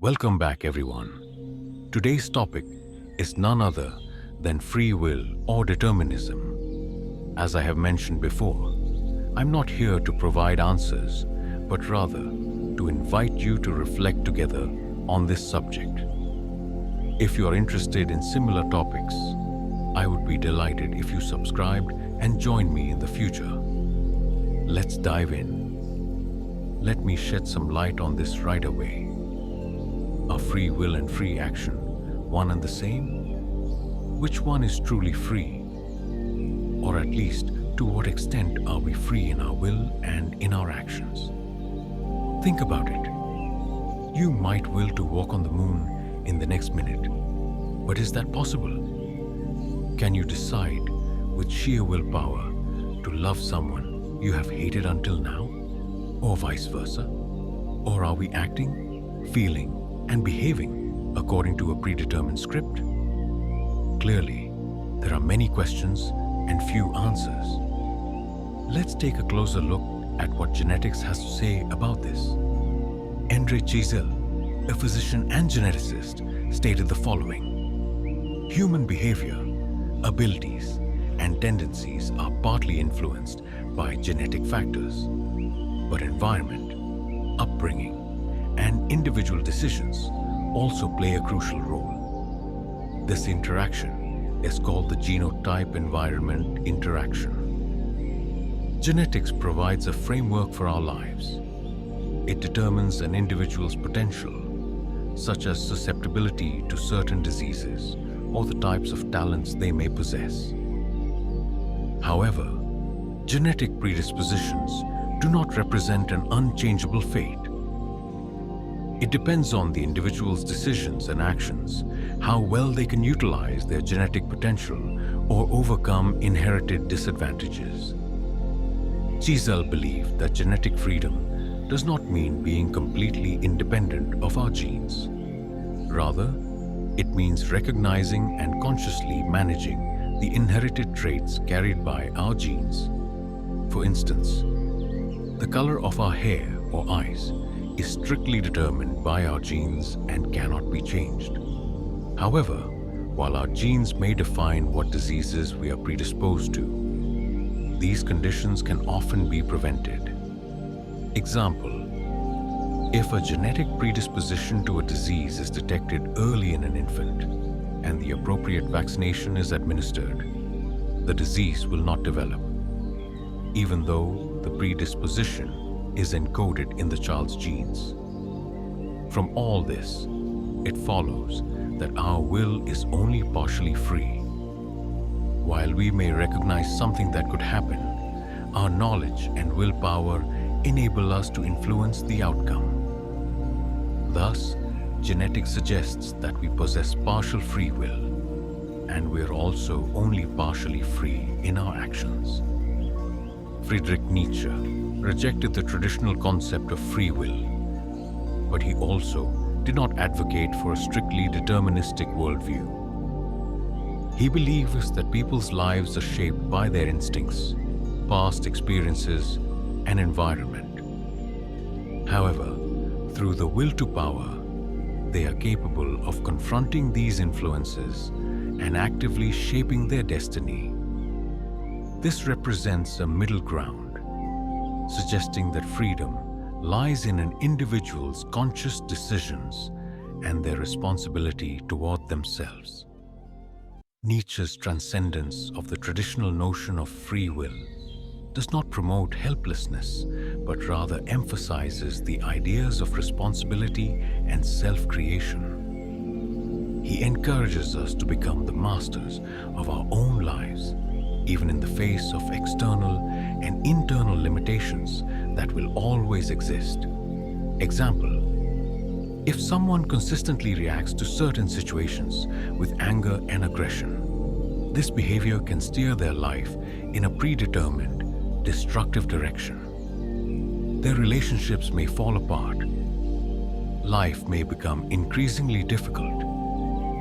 Welcome back, everyone. Today's topic is none other than free will or determinism. As I have mentioned before, I'm not here to provide answers, but rather to invite you to reflect together on this subject. If you are interested in similar topics, I would be delighted if you subscribed and joined me in the future. Let's dive in. Let me shed some light on this right away. Are free will and free action one and the same? Which one is truly free? Or at least, to what extent are we free in our will and in our actions? Think about it. You might will to walk on the moon in the next minute, but is that possible? Can you decide with sheer willpower to love someone you have hated until now, or vice versa? Or are we acting, feeling, and behaving according to a predetermined script? Clearly, there are many questions and few answers. Let's take a closer look at what genetics has to say about this. Andre Chisel, a physician and geneticist, stated the following: human behavior, abilities, and tendencies are partly influenced by genetic factors, but environment, upbringing, and individual decisions also play a crucial role. This interaction is called the genotype-environment interaction. Genetics provides a framework for our lives. It determines an individual's potential, such as susceptibility to certain diseases or the types of talents they may possess. However, genetic predispositions do not represent an unchangeable fate. It depends on the individual's decisions and actions, how well they can utilize their genetic potential or overcome inherited disadvantages. Chisel believed that genetic freedom does not mean being completely independent of our genes. Rather, it means recognizing and consciously managing the inherited traits carried by our genes. For instance, the color of our hair or eyes is strictly determined by our genes and cannot be changed. However, while our genes may define what diseases we are predisposed to, these conditions can often be prevented. Example: if a genetic predisposition to a disease is detected early in an infant and the appropriate vaccination is administered, the disease will not develop, even though the predisposition is encoded in the child's genes. From all this, it follows that our will is only partially free. While we may recognize something that could happen, our knowledge and willpower enable us to influence the outcome. Thus, genetics suggests that we possess partial free will, and we are also only partially free in our actions. Friedrich Nietzsche rejected the traditional concept of free will, but he also did not advocate for a strictly deterministic worldview. He believes that people's lives are shaped by their instincts, past experiences, and environment. However, through the will to power, they are capable of confronting these influences and actively shaping their destiny. This represents a middle ground, suggesting that freedom lies in an individual's conscious decisions and their responsibility toward themselves. Nietzsche's transcendence of the traditional notion of free will does not promote helplessness, but rather emphasizes the ideas of responsibility and self-creation. He encourages us to become the masters of our own lives, even in the face of external and internal limitations that will always exist. Example: if someone consistently reacts to certain situations with anger and aggression, this behavior can steer their life in a predetermined, destructive direction. Their relationships may fall apart. Life may become increasingly difficult,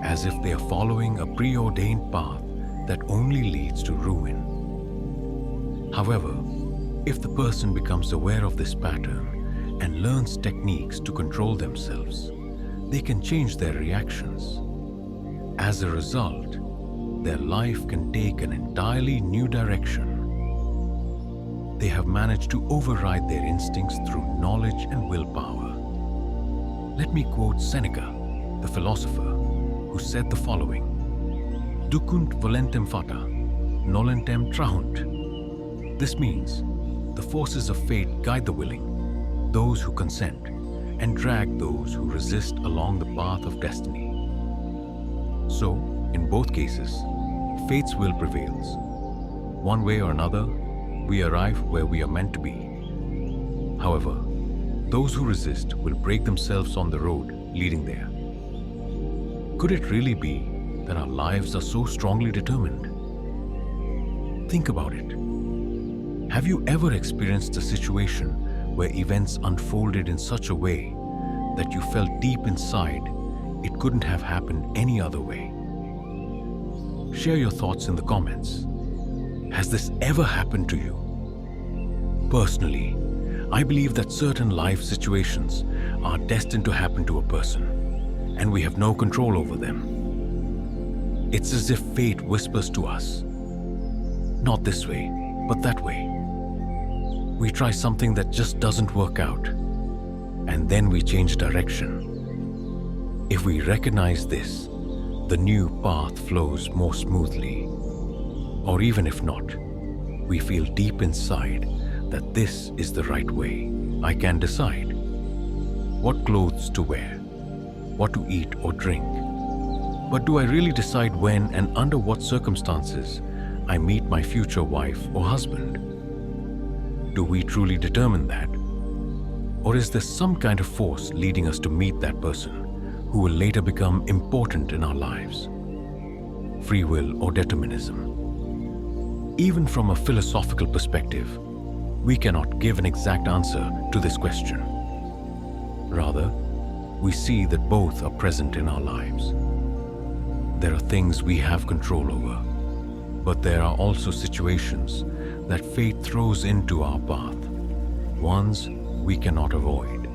as if they are following a preordained path that only leads to ruin. However, if the person becomes aware of this pattern and learns techniques to control themselves, they can change their reactions. As a result, their life can take an entirely new direction. They have managed to override their instincts through knowledge and willpower. Let me quote Seneca, the philosopher, who said the following: Ducunt volentem fata, nolentem trahunt. This means the forces of fate guide the willing, those who consent, and drag those who resist along the path of destiny. So, in both cases, fate's will prevails. One way or another, we arrive where we are meant to be. However, those who resist will break themselves on the road leading there. Could it really be that our lives are so strongly determined? Think about it. Have you ever experienced a situation where events unfolded in such a way that you felt deep inside it couldn't have happened any other way? Share your thoughts in the comments. Has this ever happened to you? Personally, I believe that certain life situations are destined to happen to a person, and we have no control over them. It's as if fate whispers to us, not this way, but that way. We try something that just doesn't work out, and then we change direction. If we recognize this, the new path flows more smoothly. Or even if not, we feel deep inside that this is the right way. I can decide what clothes to wear, what to eat or drink. But do I really decide when and under what circumstances I meet my future wife or husband? Do we truly determine that? Or is there some kind of force leading us to meet that person who will later become important in our lives? Free will or determinism? Even from a philosophical perspective, we cannot give an exact answer to this question. Rather, we see that both are present in our lives. There are things we have control over, but there are also situations that fate throws into our path, ones we cannot avoid.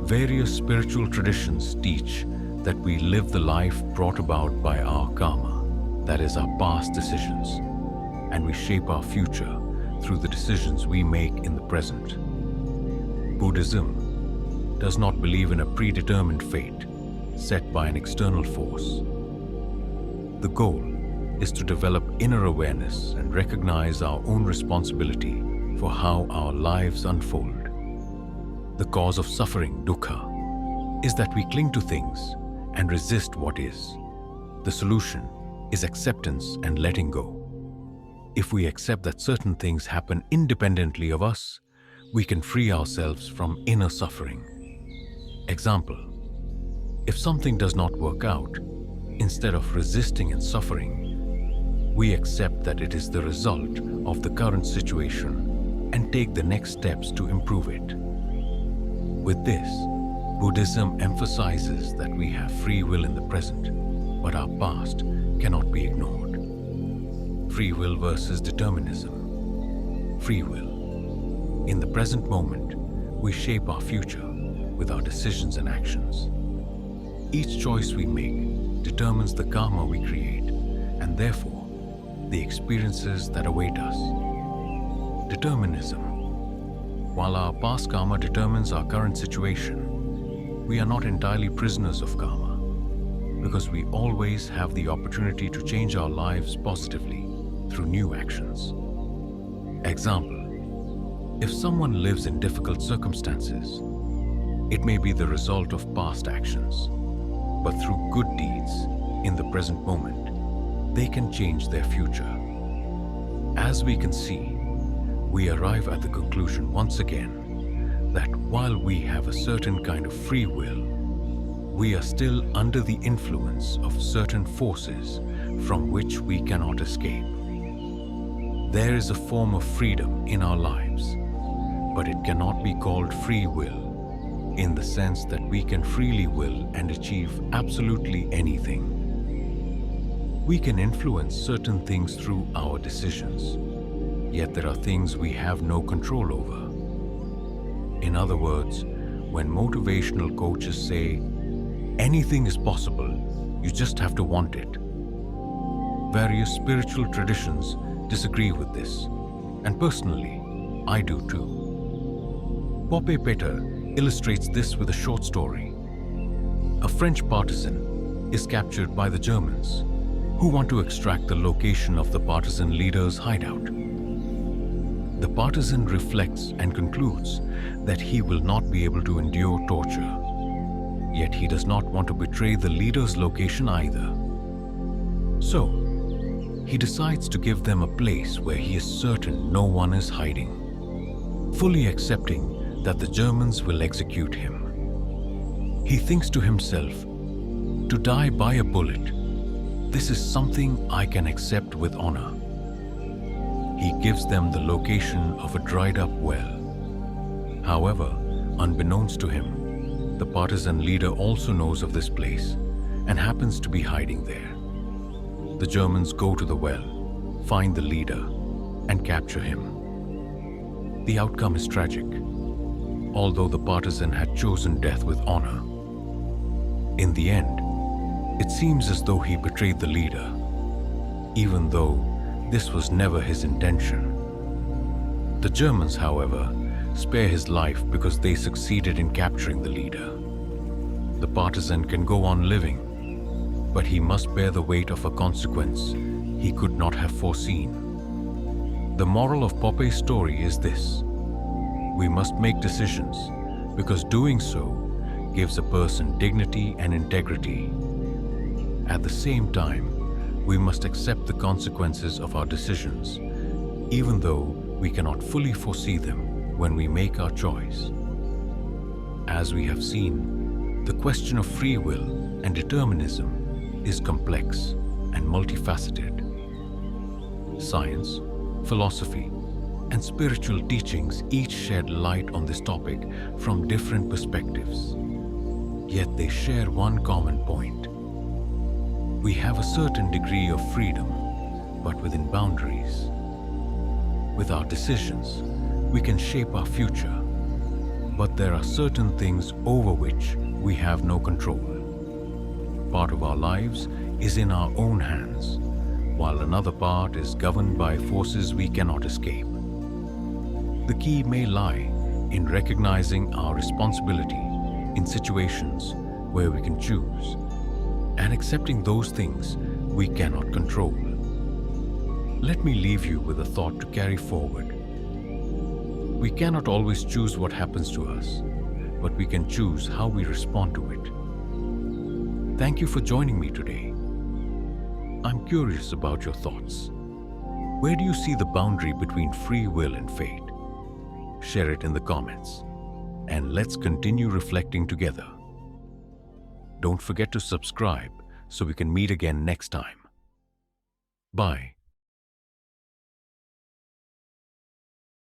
Various spiritual traditions teach that we live the life brought about by our karma, that is, our past decisions, and we shape our future through the decisions we make in the present. Buddhism does not believe in a predetermined fate set by an external force. The goal is to develop inner awareness and recognize our own responsibility for how our lives unfold. The cause of suffering, dukkha, is that we cling to things and resist what is. The solution is acceptance and letting go. If we accept that certain things happen independently of us, we can free ourselves from inner suffering. Example: if something does not work out, instead of resisting and suffering, we accept that it is the result of the current situation and take the next steps to improve it. With this, Buddhism emphasizes that we have free will in the present, but our past cannot be ignored. Free will versus determinism. Free will. In the present moment, we shape our future with our decisions and actions. Each choice we make determines the karma we create, and therefore, the experiences that await us. Determinism. While our past karma determines our current situation, we are not entirely prisoners of karma, because we always have the opportunity to change our lives positively through new actions. Example: if someone lives in difficult circumstances, it may be the result of past actions, but through good deeds in the present moment, they can change their future. As we can see, we arrive at the conclusion once again that while we have a certain kind of free will, we are still under the influence of certain forces from which we cannot escape. There is a form of freedom in our lives, but it cannot be called free will in the sense that we can freely will and achieve absolutely anything. We can influence certain things through our decisions, yet there are things we have no control over. In other words, when motivational coaches say, Anything is possible, you just have to want it. Various spiritual traditions disagree with this, and personally, I do too. Pope Peter illustrates this with a short story. A French partisan is captured by the Germans, who want to extract the location of the partisan leader's hideout. The partisan reflects and concludes that he will not be able to endure torture. Yet he does not want to betray the leader's location either. So, he decides to give them a place where he is certain no one is hiding, fully accepting that the Germans will execute him. He thinks to himself, to die by a bullet, this is something I can accept with honor. He gives them the location of a dried up well. However, unbeknownst to him, the partisan leader also knows of this place and happens to be hiding there. The Germans go to the well, find the leader, and capture him. The outcome is tragic, although the partisan had chosen death with honor. In the end, it seems as though he betrayed the leader, even though this was never his intention. The Germans, however, spare his life because they succeeded in capturing the leader. The partisan can go on living, but he must bear the weight of a consequence he could not have foreseen. The moral of Pope's story is this: we must make decisions because doing so gives a person dignity and integrity. At the same time, we must accept the consequences of our decisions, even though we cannot fully foresee them when we make our choice. As we have seen, the question of free will and determinism is complex and multifaceted. Science, philosophy, and spiritual teachings each shed light on this topic from different perspectives. Yet they share one common point. We have a certain degree of freedom, but within boundaries. With our decisions, we can shape our future, but there are certain things over which we have no control. Part of our lives is in our own hands, while another part is governed by forces we cannot escape. The key may lie in recognizing our responsibility in situations where we can choose, and accepting those things we cannot control. Let me leave you with a thought to carry forward. We cannot always choose what happens to us, but we can choose how we respond to it. Thank you for joining me today. I'm curious about your thoughts. Where do you see the boundary between free will and fate? Share it in the comments, and let's continue reflecting together. Don't forget to subscribe so we can meet again next time. Bye.